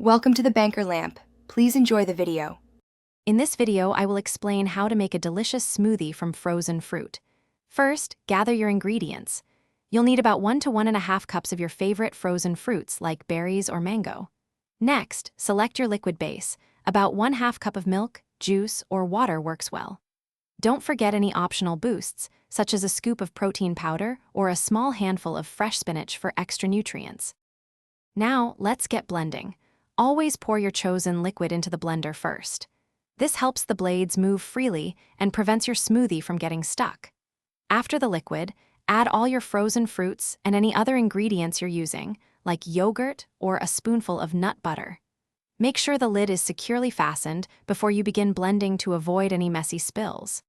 Welcome to the Banker Lamp. Please enjoy the video. In this video, I will explain how to make a delicious smoothie from frozen fruit. First, gather your ingredients. You'll need about 1 to 1.5 cups of your favorite frozen fruits like berries or mango. Next, select your liquid base. About 1/2 cup of milk, juice, or water works well. Don't forget any optional boosts, such as a scoop of protein powder or a small handful of fresh spinach for extra nutrients. Now, let's get blending. Always pour your chosen liquid into the blender first. This helps the blades move freely and prevents your smoothie from getting stuck. After the liquid, add all your frozen fruits and any other ingredients you're using, like yogurt or a spoonful of nut butter. Make sure the lid is securely fastened before you begin blending to avoid any messy spills.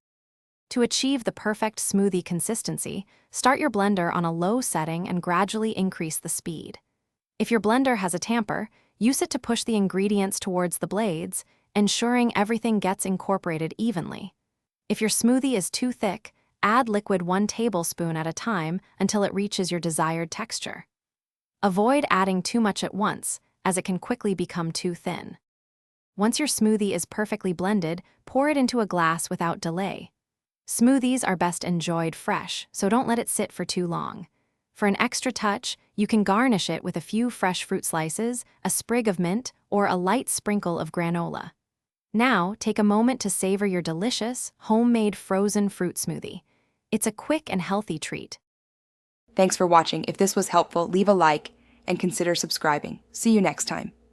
To achieve the perfect smoothie consistency, start your blender on a low setting and gradually increase the speed. If your blender has a tamper, use it to push the ingredients towards the blades, ensuring everything gets incorporated evenly. If your smoothie is too thick, add liquid 1 tablespoon at a time until it reaches your desired texture. Avoid adding too much at once, as it can quickly become too thin. Once your smoothie is perfectly blended, pour it into a glass without delay. Smoothies are best enjoyed fresh, so don't let it sit for too long. For an extra touch, you can garnish it with a few fresh fruit slices, a sprig of mint, or a light sprinkle of granola. Now, take a moment to savor your delicious, homemade frozen fruit smoothie. It's a quick and healthy treat. Thanks for watching. If this was helpful, leave a like and consider subscribing. See you next time.